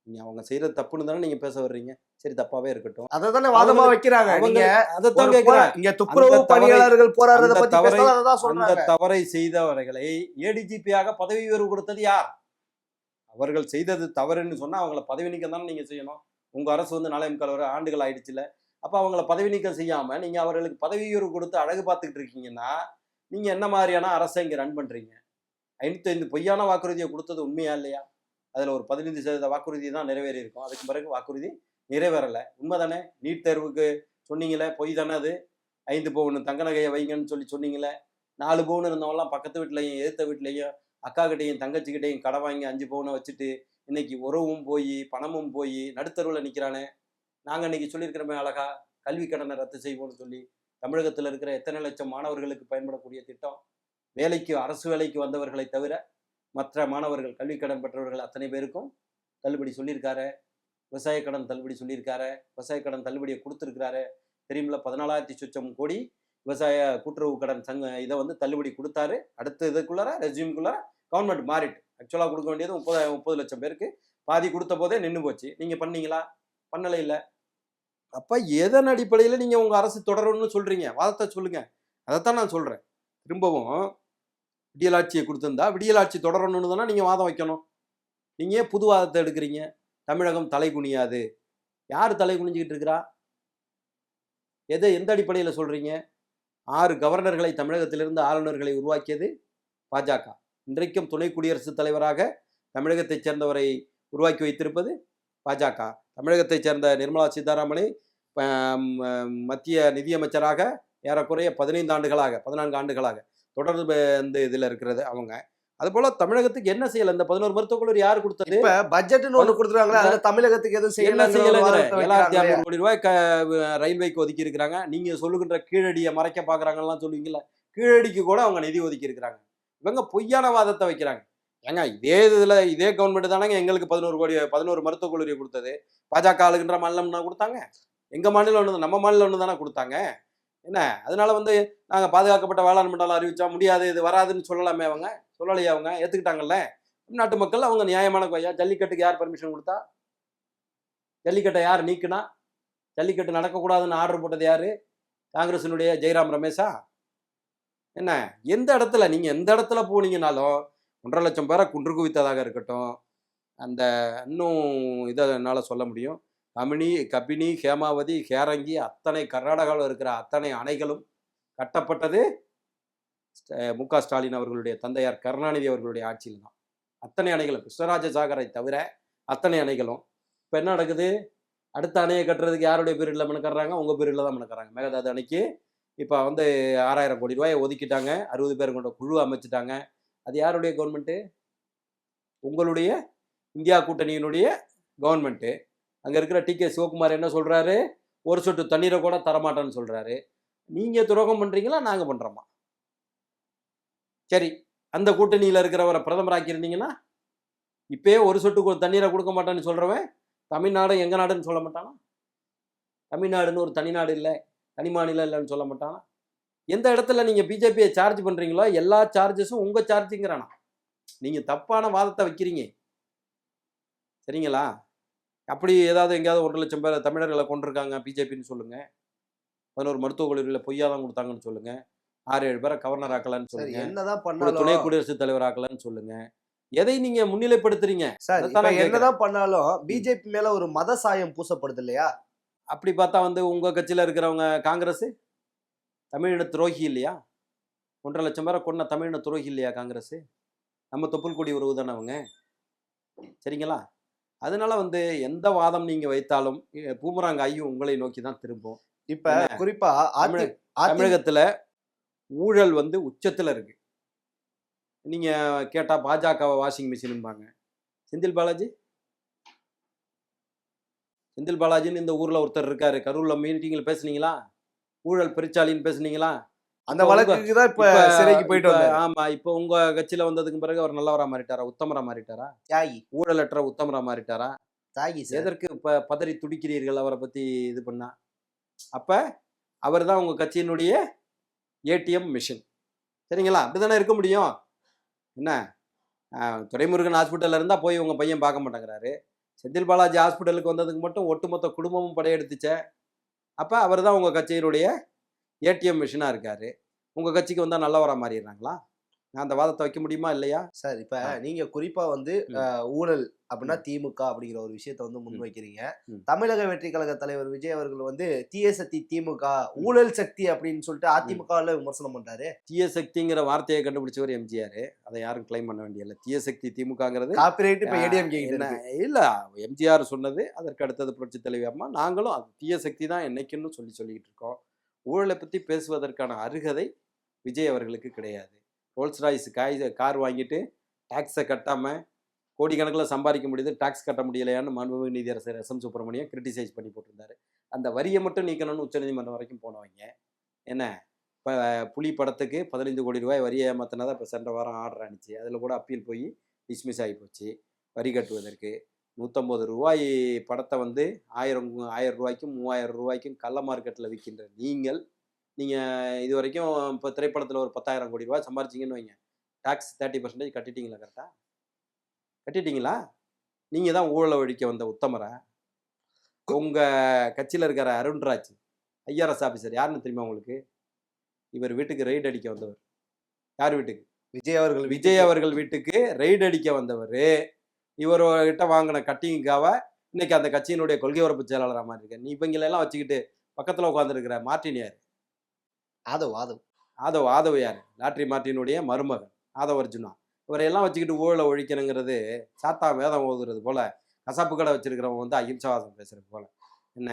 நீங்க அவங்க செய்யறது தப்புன்னு தானே நீங்க பேச வர்றீங்க. சரி, தப்பாவே இருக்கட்டும். அததானே வாதமா அவங்களுக்கு வைக்கிறாங்க. நீங்க அதத்தான் ஒரு கேட்கிறேன். இங்க துப்புரவு பணியாளர்கள் போராடுறத அந்த பத்தி தவறை பேசினாலும் அததான் அந்த சொல்றாங்க. தவறை செய்தவர்களை ஏடிஜிபியாக பதவி உயர்வு கொடுத்தது யார்? அவர்கள் செய்தது தவறுன்னு சொன்னா அவங்கள பதவி நீக்கம் தானே நீங்க செய்யணும். உங்க அரசு வந்து 4 ஆண்டுகள் ஆயிடுச்சுல. அப்ப அவங்கள பதவி நீக்கம் செய்யாம நீங்க அவர்களுக்கு பதவி உயர்வு கொடுத்து அழகு பார்த்துக்கிட்டு இருக்கீங்கன்னா, நீங்க என்ன மாதிரியான அரசை இங்க ரன் பண்றீங்க? 55 பொய்யான வாக்குறுதியை கொடுத்தது உண்மையா இல்லையா? அதுல ஒரு 15% வாக்குறுதி தான் நிறைவேறி இருக்கும். அதுக்கு பிறகு வாக்குறுதி நிறைவேறல. உண்மைதானே? நீட் தேர்வுக்கு சொன்னீங்களே, பொய் தானே அது? 5 பவுன் தங்க நகையை வைங்கன்னு சொன்னீங்களே. 4 பவுன் இருந்தவங்கலாம் பக்கத்து வீட்லயும் எதிர்த்த வீட்லயும் அக்கா கிட்டையும் தங்கச்சிக்கிட்டையும் கடன் வாங்கி 5 பவுனை வச்சுட்டு இன்னைக்கு உறவும் போய் பணமும் போய் நடுத்தருவில் நிற்கிறானே. நாங்கள் இன்னைக்கு சொல்லியிருக்கிறோமே அழகா, கல்வி கடனை ரத்து செய்வோம்னு சொல்லி தமிழகத்தில் இருக்கிற எத்தனை லட்சம் மாணவர்களுக்கு பயன்படக்கூடிய திட்டம். வேலைக்கு அரசு வேலைக்கு வந்தவர்களை தவிர மற்ற மாணவர்கள் கல்வி கடன் பெற்றவர்கள் அத்தனை பேருக்கும் தள்ளுபடி சொல்லியிருக்காரு. விவசாய கடன் தள்ளுபடி சொல்லியிருக்காரு. விவசாய கடன் தள்ளுபடியை கொடுத்துருக்கிறாரு. தெரியுமில்ல, 14,00,000 சொச்சம் கோடி விவசாய கூட்டுறவு கடன் இதை வந்து தள்ளுபடி கொடுத்தாரு. அடுத்த இதுக்குள்ளார ரெஸ்யூம்குள்ளார கவர்மெண்ட் மாறிட்டு ஆக்சுவலாக கொடுக்க வேண்டியது 30 லட்சம் பேருக்கு பாதி கொடுத்த போதே நின்று போச்சு. நீங்கள் பண்ணீங்களா? பண்ணலை. இல்லை. அப்போ எதன் அடிப்படையில் நீங்கள் உங்கள் அரசு தொடரும்னு சொல்கிறீங்க? வாதத்தை சொல்லுங்கள். அதைத்தான் நான் சொல்கிறேன். திரும்பவும் விடியலாட்சியை கொடுத்திருந்தா விடியலாட்சி தொடரணும்னு தானே நீங்கள் வாதம் வைக்கணும். நீங்கள் ஏன் புது வாதத்தை எடுக்கிறீங்க? தமிழகம் தலை குனியாது. யார் தலை குனிஞ்சிக்கிட்டு இருக்கிறா? எந்த அடிப்படையில் சொல்கிறீங்க? 6 கவர்னர்களை தமிழகத்திலிருந்து ஆளுநர்களை உருவாக்கியது பாஜக. இன்றைக்கும் துணை குடியரசுத் தலைவராக தமிழகத்தைச் சேர்ந்தவரை உருவாக்கி வைத்திருப்பது பாஜக. தமிழகத்தைச் சேர்ந்த நிர்மலா சீதாராமனை மத்திய நிதியமைச்சராக ஏறக்குறைய 14 ஆண்டுகளாக தொடர்ந்து இந்த இதில் இருக்கிறது அவங்க. அதுபோல தமிழகத்துக்கு என்ன செய்யல? இந்த 11 மருத்துவக் கல்லூரி யார் கொடுத்தது? இப்ப பட்ஜெட்னு ஒண்ணு கொடுத்துருக்காங்களா, அதுல தமிழகத்துக்கு எதுவும் என்ன செய்யல? 7,600 செய்யல. கோடி ரூபாய் ரயில்வேக்கு ஒதுக்கி இருக்கிறாங்க. நீங்க சொல்லுகின்ற கீழடியை மறைக்க பாக்குறாங்கலாம் சொல்லுவீங்கல்ல, கீழடிக்கு கூட அவங்க நிதி ஒதுக்கி இருக்கிறாங்க. இவங்க பொய்யான வாதத்தை வைக்கிறாங்க. ஏங்க, இதே கவர்மெண்ட் தானங்க எங்களுக்கு 11 மருத்துவக் கல்லூரியை கொடுத்தது. பாஜக ஆளுகின்ற மாநிலம்னா கொடுத்தாங்க? எங்க மாநிலம் ஒன்று, நம்ம மாநிலம் ஒன்று தானே கொடுத்தாங்க. என்ன அதனால வந்து நாங்கள் பாதுகாக்கப்பட்ட வேளாண் மண்டலம் அறிவிச்சா முடியாது, இது வராதுன்னு சொல்லலாமே? அவங்க சொல்லலையே. அவங்க ஏற்றுக்கிட்டாங்கல்ல. நாட்டு மக்கள் அவங்க நியாயமான கொய்யா. ஜல்லிக்கட்டுக்கு யார் பர்மிஷன் கொடுத்தா? ஜல்லிக்கட்டை யார் நீக்குனா? ஜல்லிக்கட்டு நடக்கக்கூடாதுன்னு ஆர்டர் போட்டது யாரு? காங்கிரசினுடைய ஜெயராம் ரமேஷா? என்ன எந்த இடத்துல போனீங்கனாலும் 1.5 லட்சம் பேரை குன்று குவித்ததாக இருக்கட்டும், அந்த இன்னும் இதை என்னால் சொல்ல முடியும். கபினி, ஹேமாவதி, ஹேரங்கி, அத்தனை கர்நாடகாவில் இருக்கிற அத்தனை அணைகளும் கட்டப்பட்டது மு.க. ஸ்டாலின் அவர்களுடைய தந்தையார் கருணாநிதி அவர்களுடைய ஆட்சியில் தான். அத்தனை அணைகளும், கிருஷ்ணராஜ சாகரை தவிர அத்தனை அணைகளும். இப்போ என்ன நடக்குது? அடுத்த அணையை கட்டுறதுக்கு யாருடைய பீரியடில் மெனக்கறாங்க? உங்கள் பீரியடில் தான் மெனக்கறாங்க. மேகதாது அணைக்கு இப்போ வந்து 6,000 கோடி ரூபாயை ஒதுக்கிட்டாங்க. 60 பேர் கொண்ட குழு அமைச்சிட்டாங்க. அது யாருடைய கவர்மெண்ட்டு? உங்களுடைய இந்தியா கூட்டணியினுடைய கவர்மெண்ட்டு. அங்கே இருக்கிற டி.கே. சிவகுமார் என்ன சொல்கிறாரு? ஒரு சொட்டு தண்ணீரை கூட தரமாட்டேன்னு சொல்கிறாரு. நீங்கள் துரோகம் பண்ணுறீங்களா, நாங்கள் பண்ணுறோமா? சரி, அந்த கூட்டணியில் இருக்கிறவரை பிரதமராக்கி இருந்தீங்கன்னா இப்பயே ஒரு சொட்டு தண்ணீரை கொடுக்க மாட்டான்னு சொல்கிறவன் தமிழ்நாடு எங்கள் நாடுன்னு சொல்ல மாட்டானா? தமிழ்நாடுன்னு ஒரு தனி நாடு இல்லை, தனி மாநிலம் இல்லைன்னு சொல்ல மாட்டானா? எந்த இடத்துல நீங்கள் பிஜேபியை சார்ஜ் பண்ணுறீங்களோ எல்லா சார்ஜஸும் உங்கள் சார்ஜுங்கிறானா? நீங்கள் தப்பான வாதத்தை வைக்கிறீங்க. சரிங்களா? அப்படி ஏதாவது எங்கேயாவது 1 லட்சம் பேர் தமிழர்களை கொண்டிருக்காங்க பிஜேபின்னு சொல்லுங்கள். 11 மருத்துவக் கல்லூரியில் பொய்யா தான் கொடுத்தாங்கன்னு சொல்லுங்கள். 6-7 பேரை கவர்னர் ஆக்கலான்னு சொல்லுங்க. என்னதான் ஒரு பண்ணாலும் துணை குடியரசுத் தலைவர் ஆக்கலான்னு சொல்லுங்க. எதை நீங்க முன்னிலைப்படுத்துறீங்க? சார், அதைத்தான் இப்ப நான் கேட்கிறேன். என்னதான் பண்ணாலும் பிஜேபி மேல ஒரு மத சாயம் பூசப்படுது இல்லையா? அப்படி பார்த்தா வந்து உங்க கட்சியில இருக்கிறவங்க காங்கிரஸ் தமிழின துரோகி இல்லையா? 1.5 லட்சம் பேரை கொன்ன தமிழின துரோகி இல்லையா காங்கிரஸ்? நம்ம தொப்புள் கொடி உறவு தானே அவங்க. சரிங்களா? அதனால வந்து எந்த வாதம் நீங்க வைத்தாலும் பூமராங்க ஐயும் உங்களை நோக்கி தான் திரும்பும். இப்ப குறிப்பா தமிழகத்துல ஊழல் வந்து உச்சத்துல இருக்கு. நீங்க கேட்டா பாஜக வாஷிங் மிஷின்பாங்க. செந்தில் பாலாஜின்னு இந்த ஊர்ல ஒருத்தர் இருக்காரு. கரூர்ல மீட்டிங்ல பேசுனீங்களா? ஊழல் பெருச்சாலின்னு பேசுனீங்களா? அந்த வழக்குக்கு தான் இப்ப சிறைக்கு போயிட்டு வந்தாரு. ஆமா, இப்போ உங்க கட்சியில வந்ததுக்கு பிறகு அவர் நல்லவரா மாறிட்டாரா? உத்தமரா மாறிட்டாரா? தியாகி, ஊழலற்ற உத்தமரா மாறிட்டாரா? தாகி சார். எதற்கு பதறி துடிக்கிறீர்கள் அவரை பத்தி இது பண்ணா? அப்ப அவர் தான் உங்க கட்சியினுடைய ஏடிஎம் மிஷின். சரிங்களா? அப்படிதானே இருக்க முடியும். என்ன துரைமுருகன் ஹாஸ்பிட்டல்ல இருந்தா போய் உங்க பையன் பார்க்க மாட்டேங்கிறாரு. செந்தில் பாலாஜி ஹாஸ்பிட்டலுக்கு வந்ததுக்கு மட்டும் ஒட்டுமொத்த குடும்பமும் படையெடுத்துச்சே. அப்ப அவர் தான் உங்க கட்சியினுடைய ஏடிஎம் மிஷினா இருக்காரு. உங்க கட்சிக்கு வந்தா நல்லவரா மாறிடுறாங்களா? நான் அந்த வாதத்தை வைக்க முடியுமா இல்லையா? சார் இப்ப ஆ. நீங்க குறிப்பா வந்து ஊழல் அப்படின்னா திமுக அப்படிங்கிற ஒரு விஷயத்த வந்து முன்வைக்கிறீங்க. ம். தமிழக வெற்றி கழக தலைவர் விஜய் அவர்கள் வந்து தீய சக்தி திமுக, ஊழல் சக்தி அப்படின்னு சொல்லிட்டு அதிமுகவில் விமர்சனம் பண்றாரு. தீய சக்திங்கிற வார்த்தையை கண்டுபிடிச்சவர் எம்ஜிஆர். அதை யாரும் கிளைம் பண்ண வேண்டியதில்லை. தீய சக்தி திமுகங்கிறது காப்பிரைட் இப்ப ஏடிஎம்கே கிட்ட என்ன இருக்கு. இல்ல, எம்ஜிஆர் சொன்னது. அதற்கு அடுத்தது புரட்சி தலைவி அம்மா. நாங்களும் அது தீய சக்தி தான் என்னைக்குன்னு சொல்லிக்கிட்டு இருக்கோம். ஊழலை பத்தி பேசுவதற்கான அருகதை விஜய் அவர்களுக்கு கிடையாது. ரோல்ஸ் ராய்ஸ் கார் வாங்கிட்டு டாக்ஸை கட்டாம கோடிக்கணக்கில் சம்பாதிக்க முடியுது, டாக்ஸ் கட்ட முடியலையான்னு மாண்புமிகு நீதியரசர் எஸ்.எம். சுப்பிரமணியம் கிரிட்டிசைஸ் பண்ணி போட்டிருந்தாரு. அந்த வரியை மட்டும் நீக்கணும்னு உச்சநீதிமன்றம் வரைக்கும் போனவங்க. என்ன இப்போ புலி படத்துக்கு 15 கோடி ரூபாய் வரியை ஏமாத்தினதா இப்போ சென்ற வாரம் ஆர்டர் ஆனிச்சு. அதில் கூட அப்பீல் போய் டிஸ்மிஸ் ஆகி போச்சு. வரி கட்டுவதற்கு 150 ரூபாய் படத்தை வந்து 1000 ரூபாய்க்கும் 3000 ரூபாய்க்கும் கள்ள மார்க்கெட்டில் விற்கின்ற நீங்கள் இது வரைக்கும் இப்போ திரைப்படத்தில் ஒரு 10,000 கோடி ரூபாய் சம்பாரிச்சிங்கன்னு வைங்க, டாக்ஸ் 30% கட்டிட்டீங்களா? கரெக்டாக கட்டிட்டீங்களா? நீங்கள் தான் ஊழலை ஒழிக்க வந்த உத்தமரா? உங்கள் கட்சியில் இருக்கிற அருண்ராஜ் ஐஆர்எஸ் ஆஃபீஸர் யாருன்னு தெரியுமா உங்களுக்கு? இவர் வீட்டுக்கு ரெய்டு அடிக்க வந்தவர். யார் வீட்டுக்கு? விஜய் அவர்கள் வீட்டுக்கு ரெய்டு அடிக்க வந்தவர். இவர்கிட்ட வாங்கின கட்டிங்காக இன்னைக்கு அந்த கட்சியினுடைய கொள்கை உறப்பு செயலாளராக மாதிரி இருக்க. நீ இவங்களெல்லாம் வச்சுக்கிட்டு பக்கத்தில் உட்காந்துருக்கிற மார்ட்டின் யார்? ஆதவ் யார்? லாட்ரி மார்ட்டினுடைய மருமகன் ஆதவ் அர்ஜுனா. இவரையெல்லாம் வச்சுக்கிட்டு ஊழலை ஒழிக்கணுங்கிறது சாத்தா வேதம் ஓதுறது போல, கசாப்பு கடை வச்சிருக்கிறவங்க வந்து அகிம்சாவாதம் பேசுறது போல. என்ன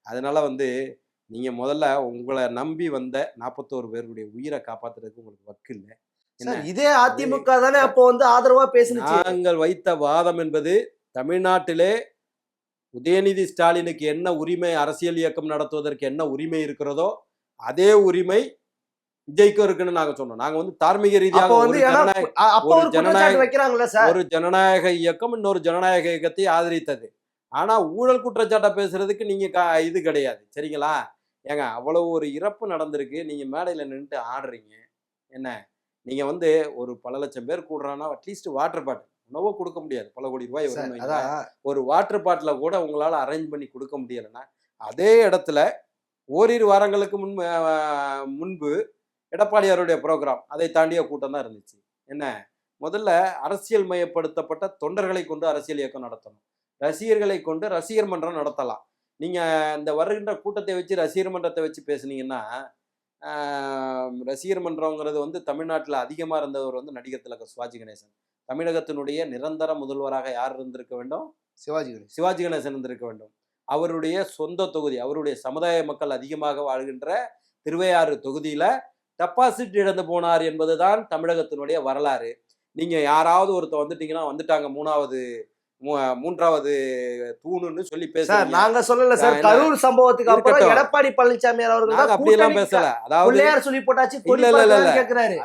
அதனால வந்து நீங்க முதல்ல உங்களை நம்பி வந்த 41 பேருடைய உயிரை காப்பாத்துறதுக்கு உங்களுக்கு வக்கு இல்லை. இதே அதிமுக தானே அப்போ வந்து ஆதரவா பேசுனுச்சு. நாங்கள் வைத்த வாதம் என்பது தமிழ்நாட்டிலே உதயநிதி ஸ்டாலினுக்கு என்ன உரிமை, அரசியல் இயக்கம் நடத்துவதற்கு என்ன உரிமை இருக்கிறதோ அதே உரிமை விஜய்க்கும் இருக்குன்னு நாங்க சொன்னோம். நாங்க வந்து தார்மீக ரீதியாக ஒரு ஜனநாயக இயக்கம் இன்னொரு ஜனநாயக இயக்கத்தை ஆதரித்தது. ஆனா ஊழல் குற்றச்சாட்டை பேசுறதுக்கு நீங்க இது கிடையாது. சரிங்களா? ஏங்க அவ்வளவு ஒரு இறப்பு நடந்திருக்கு, நீங்க மேடையில நின்றுட்டு ஆடுறீங்க. என்ன நீங்க வந்து ஒரு பல லட்சம் பேர் கூடுறான்னா அட்லீஸ்ட் வாட்டர் பாட்டில் உணவோ கொடுக்க முடியாது. பல கோடி ரூபாய் ஒரு வாட்டர் பாட்டில கூட உங்களால அரேஞ்ச் பண்ணி கொடுக்க முடியலைன்னா, அதே இடத்துல ஓரிரு வாரங்களுக்கு முன்பு எடப்பாடியாருடைய ப்ரோக்ராம் அதை தாண்டிய கூட்டம் தான் இருந்துச்சு. என்ன முதல்ல அரசியல் மயப்படுத்தப்பட்ட தொண்டர்களை கொண்டு அரசியல் இயக்கம் நடத்தணும், ரசிகர்களை கொண்டு ரசிகர் மன்றம் நடத்தலாம். நீங்க இந்த வருகின்ற கூட்டத்தை வச்சு ரசிகர் மன்றத்தை வச்சு பேசுனீங்கன்னா, ரசிகர் மன்றங்கிறது வந்து தமிழ்நாட்டில் அதிகமாக இருந்தவர் வந்து நடிகர் திலகம் சிவாஜி கணேசன். தமிழகத்தினுடைய நிரந்தர முதல்வராக யார் இருந்திருக்க வேண்டும்? சிவாஜி கணேசன் இருந்திருக்க வேண்டும். அவருடைய சொந்த தொகுதி, அவருடைய சமுதாய மக்கள் அதிகமாக வாழ்கின்ற திருவையாறு தொகுதியில டெபாசிட் இழந்து போனார் என்பதுதான் தமிழகத்தினுடைய வரலாறு. நீங்க யாராவது ஒருத்தர் வந்துட்டீங்கன்னா வந்துட்டாங்க மூன்றாவது தூணுன்னு சொல்லி பேசுறாங்க. நாங்க சொல்லல சார். கரூர் சம்பவத்துக்கு அப்புறம் எடப்பாடி பழனிசாமி அவர்கள் அப்படி எல்லாம் பேசல. அதாவது சொல்லி போட்டாச்சு.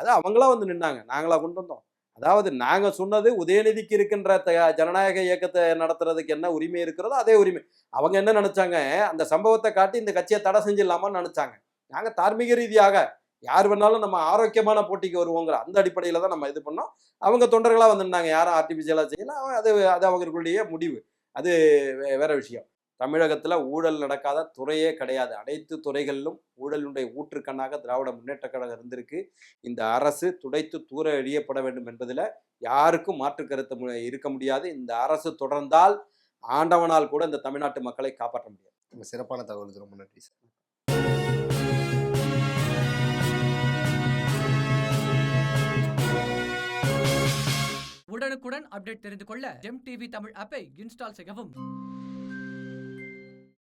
அது அவங்களா வந்து நின்னாங்க, நாங்களா கொண்டு வந்தோம். அதாவது நாங்க சொன்னது உதயநிதிக்கு இருக்கின்ற ஜனநாயக இயக்கத்தை நடத்துறதுக்கு என்ன உரிமை இருக்கிறதோ அதே உரிமை. அவங்க என்ன நினைச்சாங்க, அந்த சம்பவத்தை காட்டி இந்த கட்சியை தடை செஞ்சிடலாமான்னு நினைச்சாங்க. நாங்க தார்மீக ரீதியாக யார் வேணாலும் நம்ம ஆரோக்கியமான போட்டிக்கு வருவோங்கிற அந்த அடிப்படையில தான் நம்ம இது பண்ணோம். அவங்க தொண்டர்களா வந்துருந்தாங்க, யாரும் ஆர்டிபிஷியலா செய்யலாம். அது அவங்களுடைய முடிவு, அது வேற விஷயம். தமிழகத்துல ஊழல் நடக்காத துறையே கிடையாது. அனைத்து துறைகளிலும் ஊழலுடைய ஊற்றுக்கண்ணாக திராவிட முன்னேற்ற கழகம் இருந்திருக்கு. இந்த அரசு துடைத்து தூர எறியப்பட வேண்டும் என்பதில் யாருக்கும் மாற்று கருத்து இருக்க முடியாது. இந்த அரசு தொடர்ந்தால் ஆண்டவனால் கூட இந்த தமிழ்நாட்டு மக்களை காப்பாற்ற முடியாது. சிறப்பான தகவல், ரொம்ப நன்றி சார். உடனுக்குடன் அப்டேட் தெரிந்து கொள்ள ஜெம் டிவி தமிழ் ஆப்பை இன்ஸ்டால் செய்யவும்.